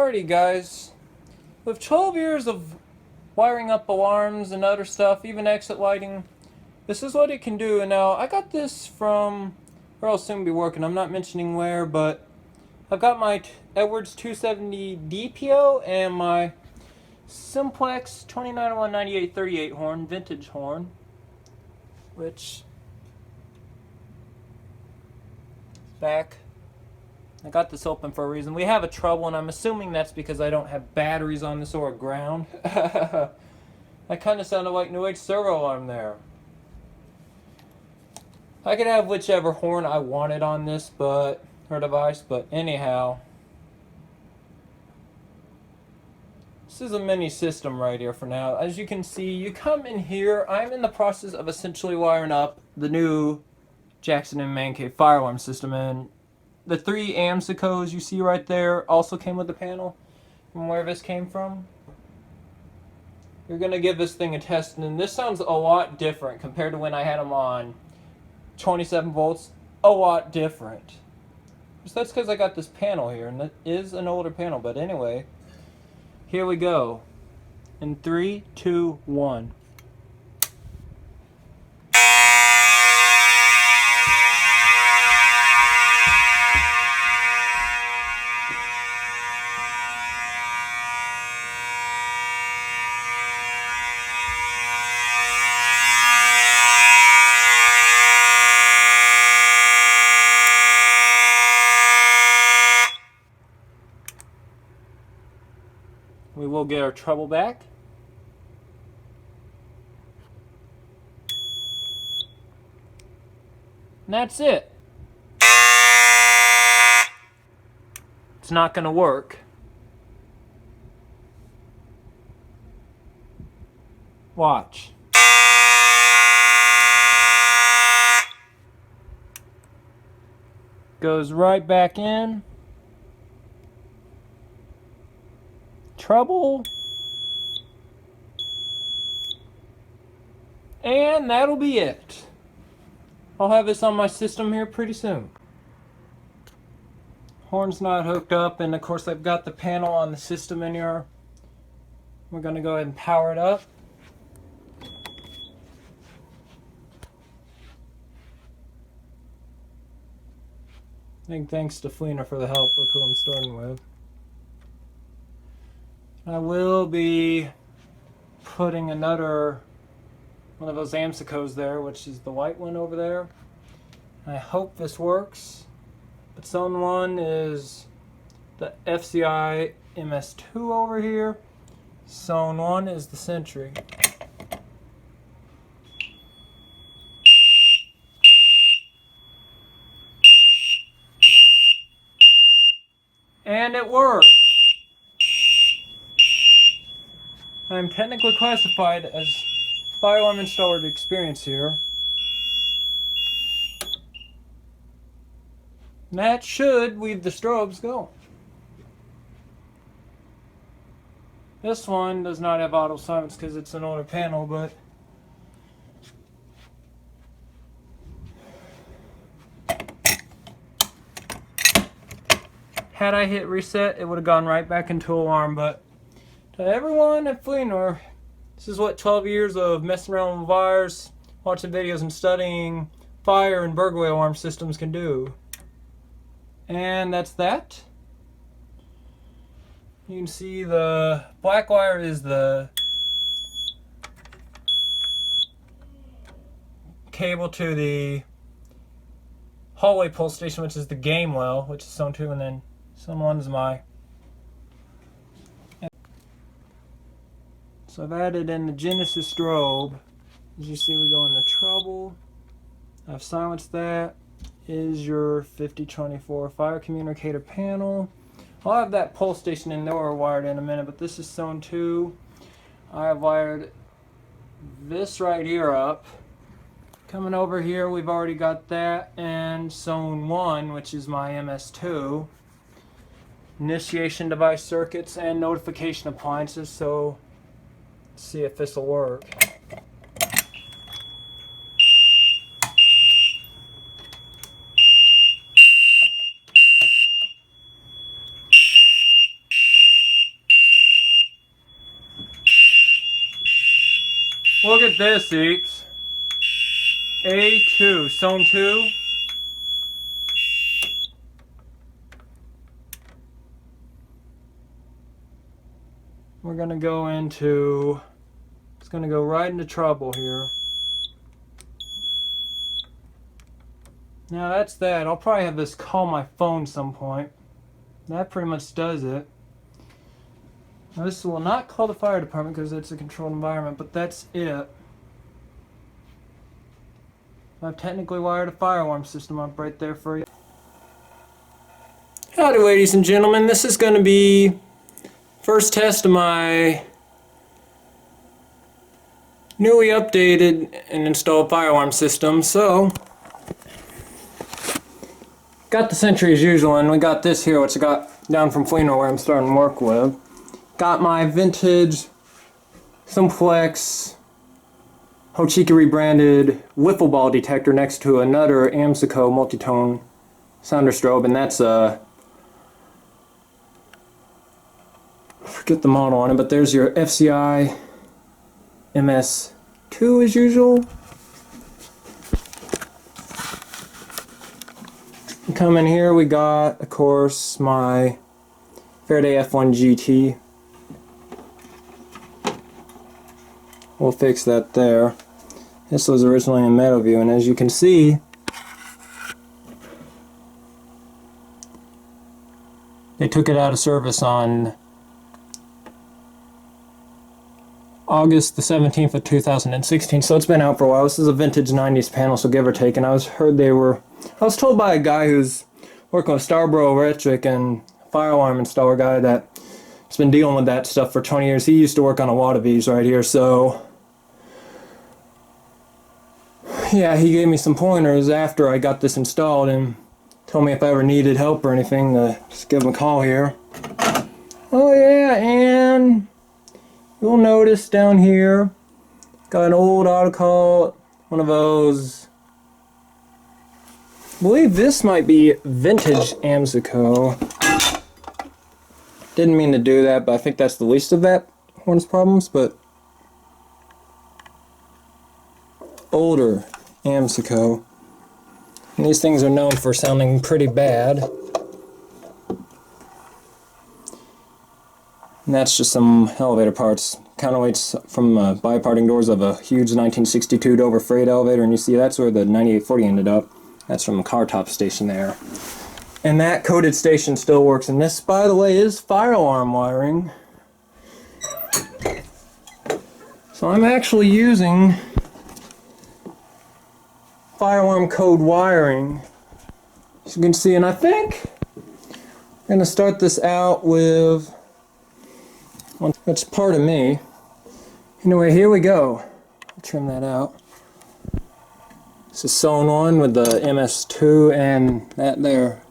Alrighty guys, with 12 years of wiring up alarms and other stuff, even exit lighting, this is what it can do. And now, I got this from where I'll soon be working. I'm not mentioning where, but I've got my Edwards 270 DPO and my Simplex 29019838 horn, vintage horn, which back. I got this open for a reason. We have a trouble, and I'm assuming that's because I don't have batteries on this or ground. That kind of sounded like New Age servo alarm there. I could have whichever horn I wanted on this, or device, but anyhow. This is a mini system right here for now. As you can see, you come in here. I'm in the process of essentially wiring up the new Jackson and ManCave fire alarm system, and the 3 Amsecos you see right there also came with the panel from where this came from. You're going to give this thing a test, and this sounds a lot different compared to when I had them on 27 volts. A lot different. So that's because I got this panel here, and that is an older panel, but anyway, here we go. In 3, 2, 1. We will get our treble back. And that's it. It's not going to work. Watch. Goes right back in. Treble. And that'll be it. I'll have this on my system here pretty soon. Horn's not hooked up, and of course I've got the panel on the system in here. We're going to go ahead and power it up. I think thanks to Fleener for the help with who I'm starting with. I will be putting another one of those Amsecos there, which is the white one over there. I hope this works. But zone 1 is the FCI MS-2 over here. Zone 1 is the Sentry. And it worked. I'm technically classified as fire alarm installer experience here. And that should leave the strobes going. This one does not have auto silence because it's an older panel, but had I hit reset, it would have gone right back into alarm. But to everyone at Fleener, this is what 12 years of messing around with wires, watching videos, and studying fire and burglary alarm systems can do. And that's that. You can see the black wire is the cable to the hallway pull station, which is the Gamewell, which is zone 2, and then zone 1 is my. So I've added in the Genesis strobe. As you see, we go in the treble. I've silenced that. Is your 5024 fire communicator panel. I'll have that pull station in there wired in a minute, but this is zone 2. I have wired this right here up. Coming over here, we've already got that, and zone 1, which is my MS-2. Initiation device circuits and notification appliances, so let's see if this will work. look at this, Eeps. A2, zone 2. We're gonna go into, it's gonna go right into trouble here. Now that's that. I'll probably have this call my phone some point. That pretty much does it. Now this will not call the fire department because it's a controlled environment, but that's it. I've technically wired a fire alarm system up right there for you. Howdy, ladies and gentlemen. This is going to be first test of my newly updated and installed fire alarm system. So, got the Sentry as usual, and we got this here, which I got down from Flino where I'm starting to work with. Got my vintage Simplex Hochiki rebranded wiffle ball detector next to another Amseco multi-tone sounder strobe, and that's I forget the model on it, but there's your FCI MS-2 as usual. Come in here, we got, of course, my Faraday F1GT. We'll fix that there. This was originally in metal view, and as you can see, they took it out of service on August the 17th of 2016, so it's been out for a while. This is a vintage 90s panel, so give or take, and I was told by a guy who's working with Starborough Electric and fire alarm installer guy that has been dealing with that stuff for 20 years. He used to work on a lot of these right here, so yeah, he gave me some pointers after I got this installed and told me if I ever needed help or anything to just give him a call here. Oh yeah, and you'll notice down here, got an old autocall, one of those, I believe this might be vintage Amseco. Didn't mean to do that, but I think that's the least of that horn's problems, but older Amseco. And these things are known for sounding pretty bad. And that's just some elevator parts. Counterweights from biparting doors of a huge 1962 Dover freight elevator, and you see that's where the 9840 ended up. That's from the car top station there. And that coded station still works. And this, by the way, is fire alarm wiring. So I'm actually using fire alarm code wiring, as you can see, and I think I'm going to start this out with, well, that's part of me. Anyway, here we go. I'll trim that out. This is zone 1 with the MS-2 and that there.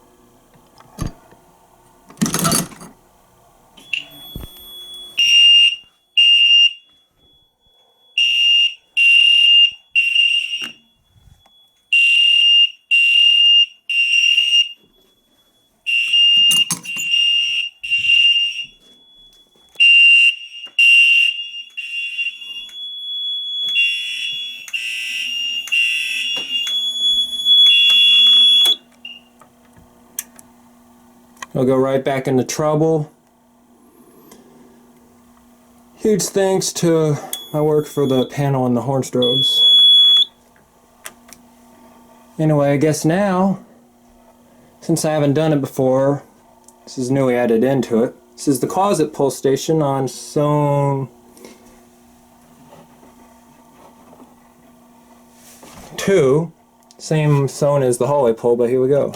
I'll go right back into trouble. Huge thanks to my work for the panel and the horn strobes. Anyway, I guess now, since I haven't done it before, this is newly added into it. This is the closet pull station on zone 2. Same zone as the hallway pull, but here we go.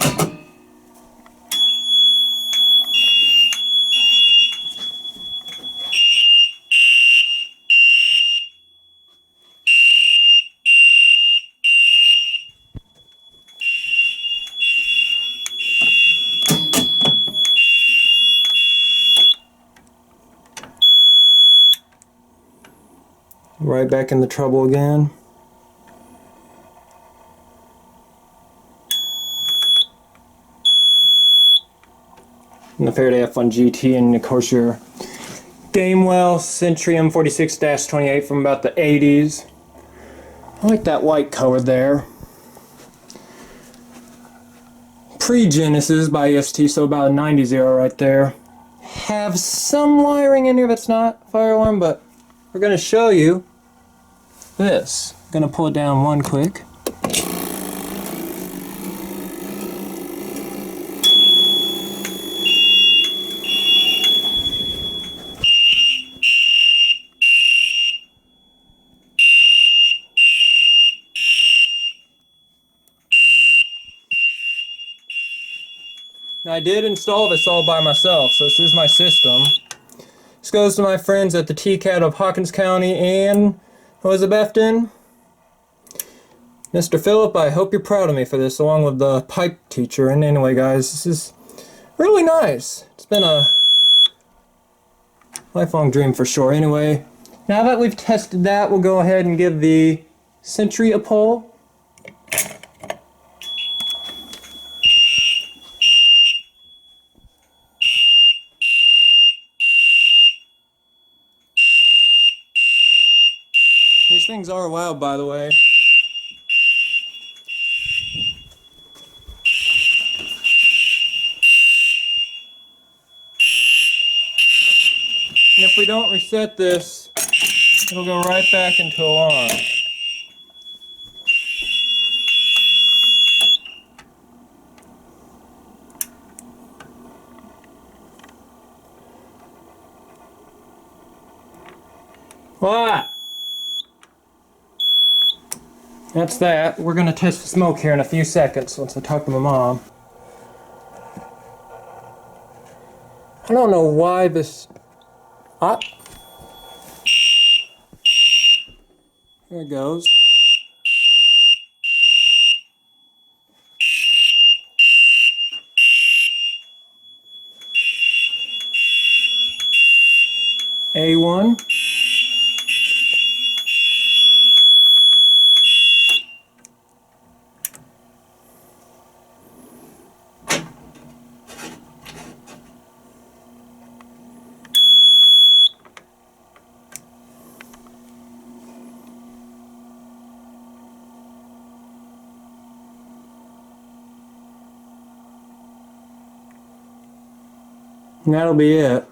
Right back in the trouble again. And the Faraday F1GT, and of course your Gamewell Sentry M46-28 from about the 80s. I like that white color there. Pre-Genesis by EST, so about a 90 right there. Have some wiring in here that's not fire alarm, but we're going to show you this. I'm going to pull it down one quick. I did install this all by myself, so this is my system. This goes to my friends at the TCAT of Hawkins County and Elizabethton. Mr. Phillip, I hope you're proud of me for this, along with the pipe teacher. And anyway, guys, this is really nice. It's been a lifelong dream for sure. Anyway, now that we've tested that, we'll go ahead and give the Sentry a pull. These things are loud, by the way. And if we don't reset this, it'll go right back into alarm. What? That's that. We're going to test the smoke here in a few seconds once I talk to my mom. I don't know why this... Ah. There it goes. A1. And that'll be it.